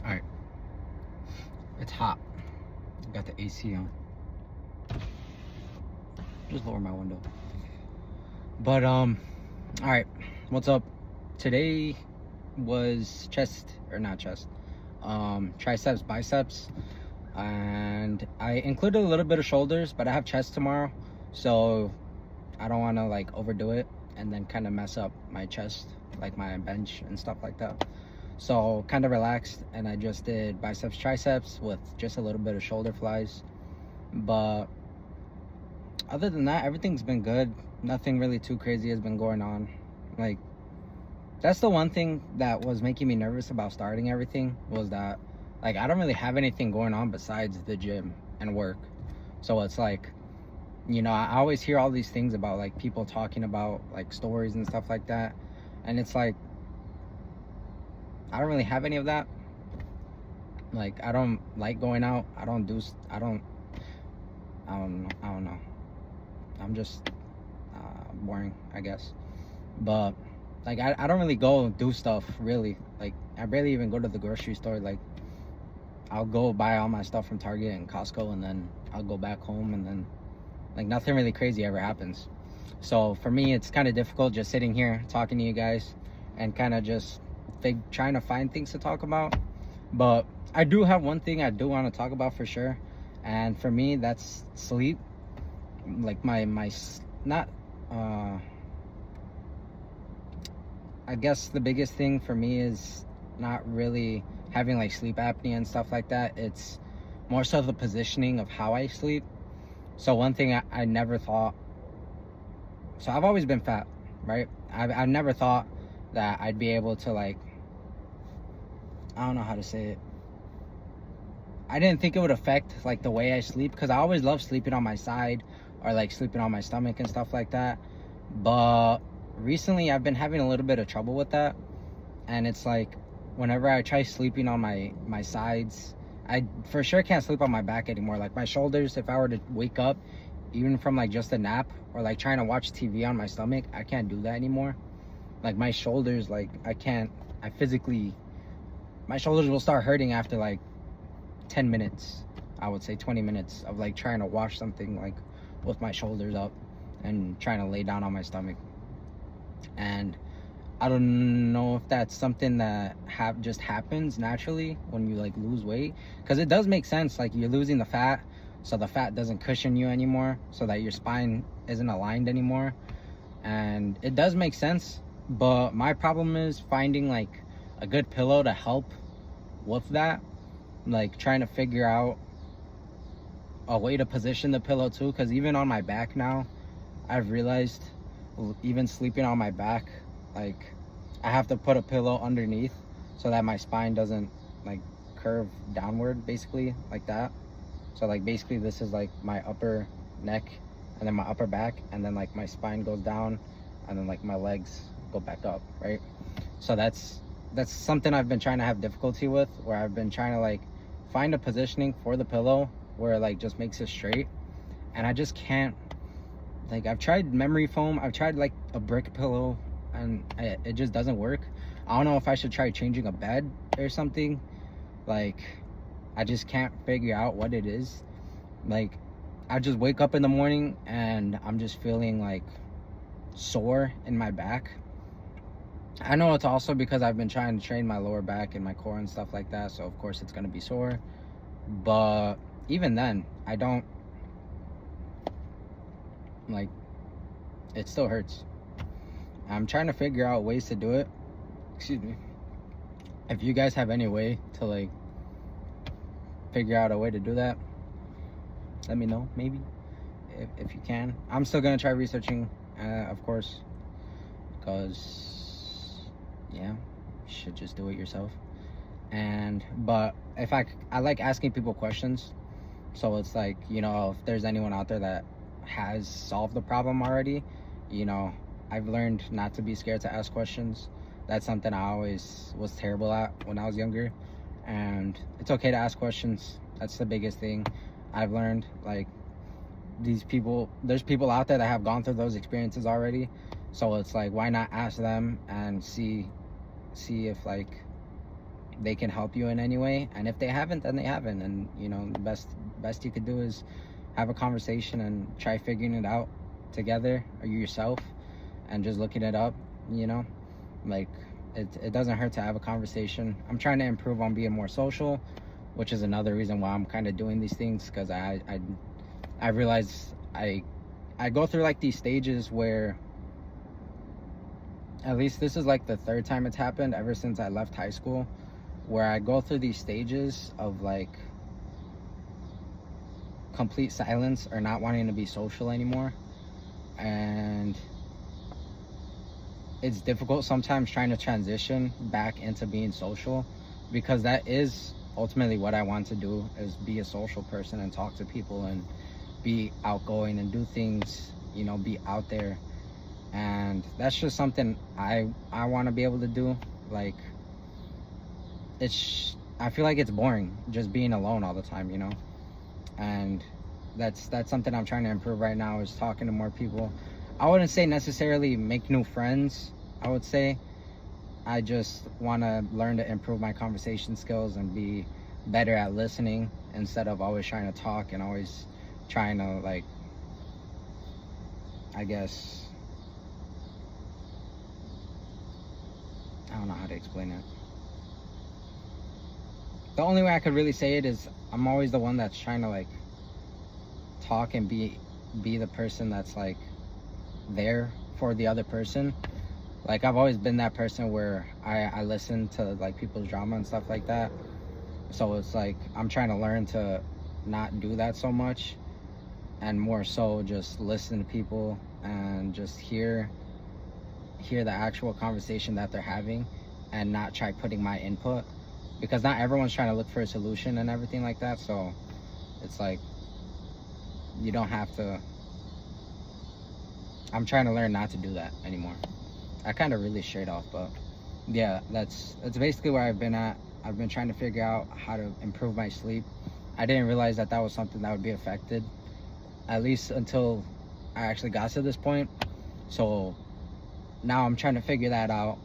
Alright. It's hot. Got the AC on. Just lower my window. But alright. What's up? Today was triceps, biceps. And I included a little bit of shoulders, but I have chest tomorrow. So I don't wanna like overdo it and then kind of mess up my chest, like my bench and stuff like that. So kind of relaxed, and I just did biceps, triceps with just a little bit of shoulder flies. But other than that, everything's been good. Nothing really too crazy has been going on. Like, that's the one thing that was making me nervous about starting everything, was that like I don't really have anything going on besides the gym and work. So it's like, I always hear all these things about like people talking about like stories and stuff like that, and it's like I don't really have any of that. Like, I don't like going out. I don't know. I'm just boring, I guess. But like I don't really go do stuff really. Like, I barely even go to the grocery store. Like, I'll go buy all my stuff from Target and Costco, and then I'll go back home, and then like nothing really crazy ever happens. So for me, it's kind of difficult just sitting here talking to you guys and kind of just trying to find things to talk about. But I do have one thing I do want to talk about for sure, and for me, that's sleep. Like not I guess the biggest thing for me is not really having like sleep apnea and stuff like that. It's more so the positioning of how I sleep. So one thing I never thought, so I've always been fat, right? I've never thought that I'd be able to, like, I don't know how to say it. I didn't think it would affect like the way I sleep, because I always love sleeping on my side or like sleeping on my stomach and stuff like that. But recently I've been having a little bit of trouble with that, and it's like whenever I try sleeping on my sides, I for sure can't sleep on my back anymore. Like my shoulders, if I were to wake up even from like just a nap or like trying to watch TV on my stomach, I can't do that anymore. Like my shoulders, like my shoulders will start hurting after like 10 minutes, I would say 20 minutes of like trying to wash something like with my shoulders up and trying to lay down on my stomach. And I don't know if that's something that just happens naturally when you like lose weight, because it does make sense. Like, you're losing the fat, so the fat doesn't cushion you anymore, so that your spine isn't aligned anymore, and it does make sense. But my problem is finding like a good pillow to help with that. Like, trying to figure out a way to position the pillow too, because even on my back now, I've realized even sleeping on my back, like, I have to put a pillow underneath so that my spine doesn't like curve downward, basically, like that. So like basically this is like my upper neck, and then my upper back, and then like my spine goes down, and then like my legs go back up, right? So that's something I've been trying to have difficulty with, where I've been trying to like find a positioning for the pillow where it like just makes it straight, and I just can't. Like, I've tried memory foam, I've tried like a brick pillow, and it just doesn't work. I don't know if I should try changing a bed or something. Like, I just can't figure out what it is. Like, I just wake up in the morning and I'm just feeling like sore in my back. I know it's also because I've been trying to train my lower back and my core and stuff like that, so of course it's gonna be sore. But even then, I don't, like, it still hurts. I'm trying to figure out ways to do it. Excuse me. If you guys have any way to like figure out a way to do that, let me know, maybe, if you can. I'm still gonna try researching, of course, because yeah, you should just do it yourself. But if I like asking people questions, so it's like, if there's anyone out there that has solved the problem already, I've learned not to be scared to ask questions. That's something I always was terrible at when I was younger, and it's okay to ask questions. That's the biggest thing I've learned. Like, there's people out there that have gone through those experiences already, so it's like, why not ask them and see if like they can help you in any way. And if they haven't, then they haven't. And you know, the best you could do is have a conversation and try figuring it out together, or you yourself, and just looking it up. You know, like it doesn't hurt to have a conversation. I'm trying to improve on being more social, which is another reason why I'm kind of doing these things, because I realize I go through like these stages where, at least this is like the third time it's happened ever since I left high school, where I go through these stages of like complete silence or not wanting to be social anymore. And it's difficult sometimes trying to transition back into being social, because that is ultimately what I want to do, is be a social person and talk to people and be outgoing and do things, you know, be out there. And that's just something I want to be able to do. Like, I feel like it's boring just being alone all the time, you know. And that's something I'm trying to improve right now, is talking to more people. I wouldn't say necessarily make new friends. I would say I just want to learn to improve my conversation skills and be better at listening, instead of always trying to talk and always trying to, like, I guess, I don't know how to explain it. The only way I could really say it is I'm always the one that's trying to like talk and be the person that's like there for the other person. Like, I've always been that person where I listen to like people's drama and stuff like that. So it's like I'm trying to learn to not do that so much, and more so just listen to people and just hear the actual conversation that they're having, and not try putting my input, because not everyone's trying to look for a solution and everything like that. So it's like, you don't have to. I'm trying to learn not to do that anymore. I kind of really straight off, but yeah, that's basically where I've been at. I've been trying to figure out how to improve my sleep. I didn't realize that was something that would be affected, at least until I actually got to this point. So now I'm trying to figure that out.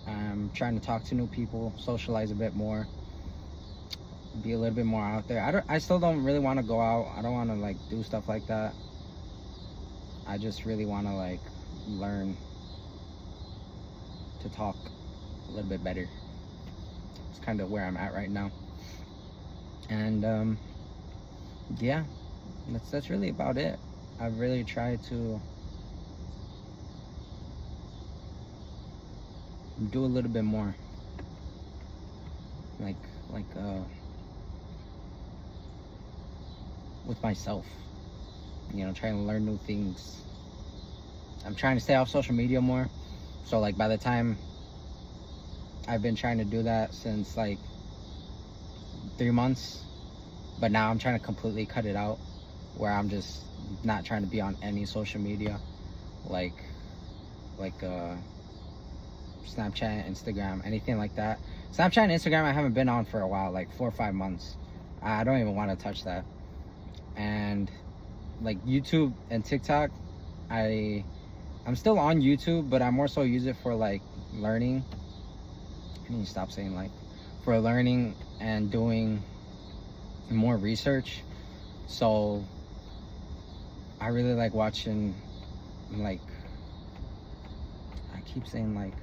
I'm trying to talk to new people, socialize a bit more, be a little bit more out there. I still don't really want to go out. I don't want to like do stuff like that. I just really want to like learn to talk a little bit better. It's kind of where I'm at right now. And yeah, that's really about it. I've really tried to do a little bit more, like with myself, you know, trying to learn new things. I'm trying to stay off social media more. So like, by the time, I've been trying to do that since like 3 months, but now I'm trying to completely cut it out, where I'm just not trying to be on any social media, like Snapchat, Instagram, anything like that. Snapchat and Instagram I haven't been on for a while, like 4 or 5 months. I don't even want to touch that. And like YouTube and TikTok, I'm still on YouTube, but I more so use it for like learning. I need to stop saying like, for learning and doing more research. So I really like watching, like, I keep saying like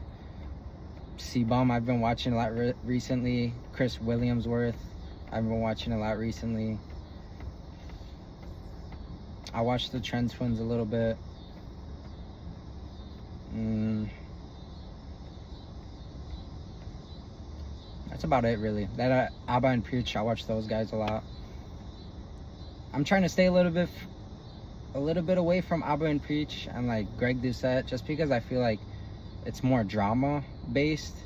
C-Bum. I've been watching a lot recently. Chris Williamsworth, I've been watching a lot recently. I watched the Trend Twins a little bit. That's about it, really. That Abba and Preach, I watch those guys a lot. I'm trying to stay a little bit away from Abba and Preach and like Greg Doucette, just because I feel like it's more drama based.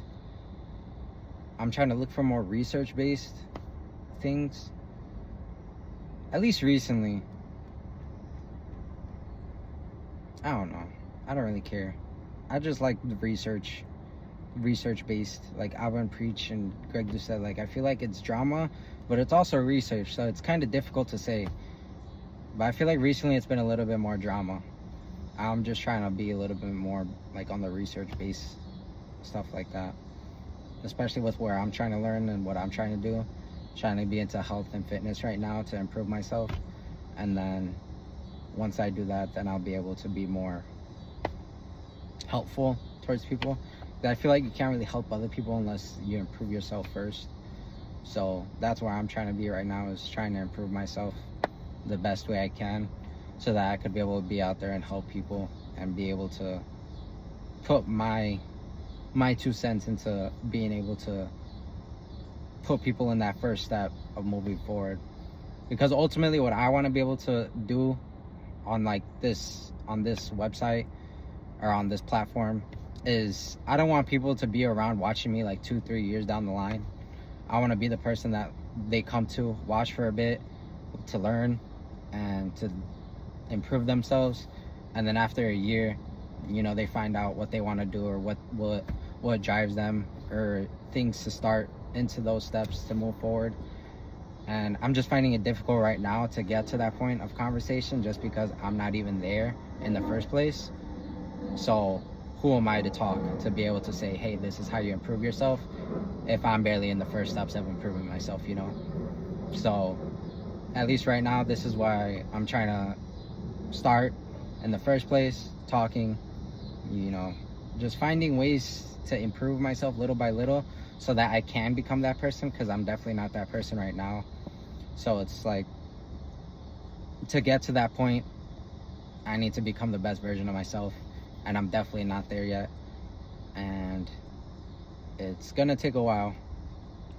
I'm trying to look for more research based things, at least recently. I don't know, I don't really care. I just like the research based, like Abba and Preach and Greg Doucette. Like, I feel like it's drama, but it's also research, so it's kind of difficult to say. But I feel like recently it's been a little bit more drama. I'm just trying to be a little bit more like on the research based stuff like that. especially with where I'm trying to learn and what I'm trying to do. Trying to be into health and fitness right now to improve myself. And then once I do that, then I'll be able to be more helpful towards people. I feel like you can't really help other people unless you improve yourself first. So that's where I'm trying to be right now, is trying to improve myself the best way I can, so that I could be able to be out there and help people and be able to put my 2 cents into being able to put people in that first step of moving forward. Because ultimately what I want to be able to do on this website or on this platform is, I don't want people to be around watching me 2-3 years down the line. I want to be the person that they come to watch for a bit, to learn and to improve themselves, and then after a year, they find out what they want to do, or what drives them, or things to start into those steps to move forward. And I'm just finding it difficult right now to get to that point of conversation, just because I'm not even there in the first place. So who am I to talk, to be able to say, hey, this is how you improve yourself, if I'm barely in the first steps of improving myself, So at least right now, this is why I'm trying to start in the first place, talking, just finding ways to improve myself little by little, so that I can become that person, because I'm definitely not that person right now. So it's to get to that point, I need to become the best version of myself, and I'm definitely not there yet. And it's gonna take a while,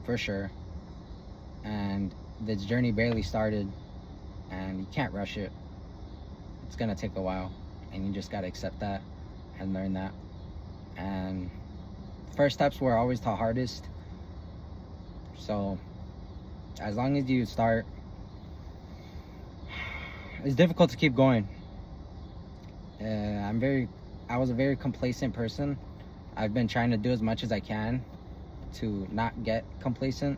for sure. And this journey barely started, and you can't rush it. It's gonna take a while, and you just gotta accept that and learn that. And first steps were always the hardest. So as long as you start, it's difficult to keep going. I was a very complacent person. I've been trying to do as much as I can to not get complacent.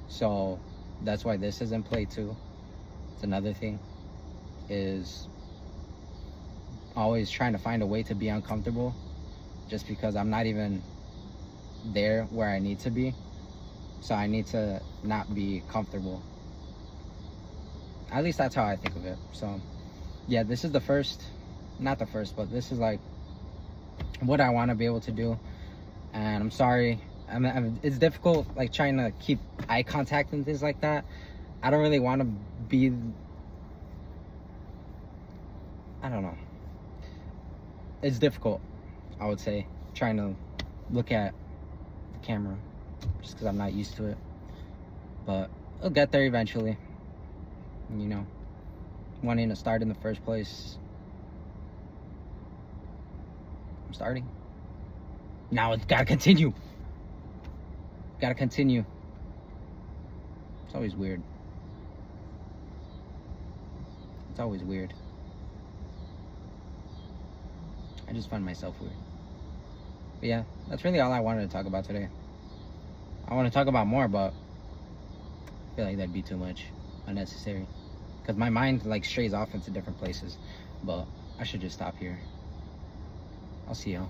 So that's why this is in play too. It's another thing, is always trying to find a way to be uncomfortable, just because I'm not even there where I need to be. So I need to not be comfortable. At least that's how I think of it. So yeah, this is not the first, but this is what I want to be able to do. And I'm sorry, it's difficult trying to keep eye contact and things like that. I don't really want to be, I don't know, it's difficult, I would say, trying to look at the camera, just because I'm not used to it. But I'll get there eventually. Wanting to start in the first place, I'm starting. Now it's gotta continue. It's always weird. I just find myself weird. But yeah, that's really all I wanted to talk about today. I want to talk about more, but I feel like that'd be too much, unnecessary, because my mind strays off into different places. But I should just stop here. I'll see y'all.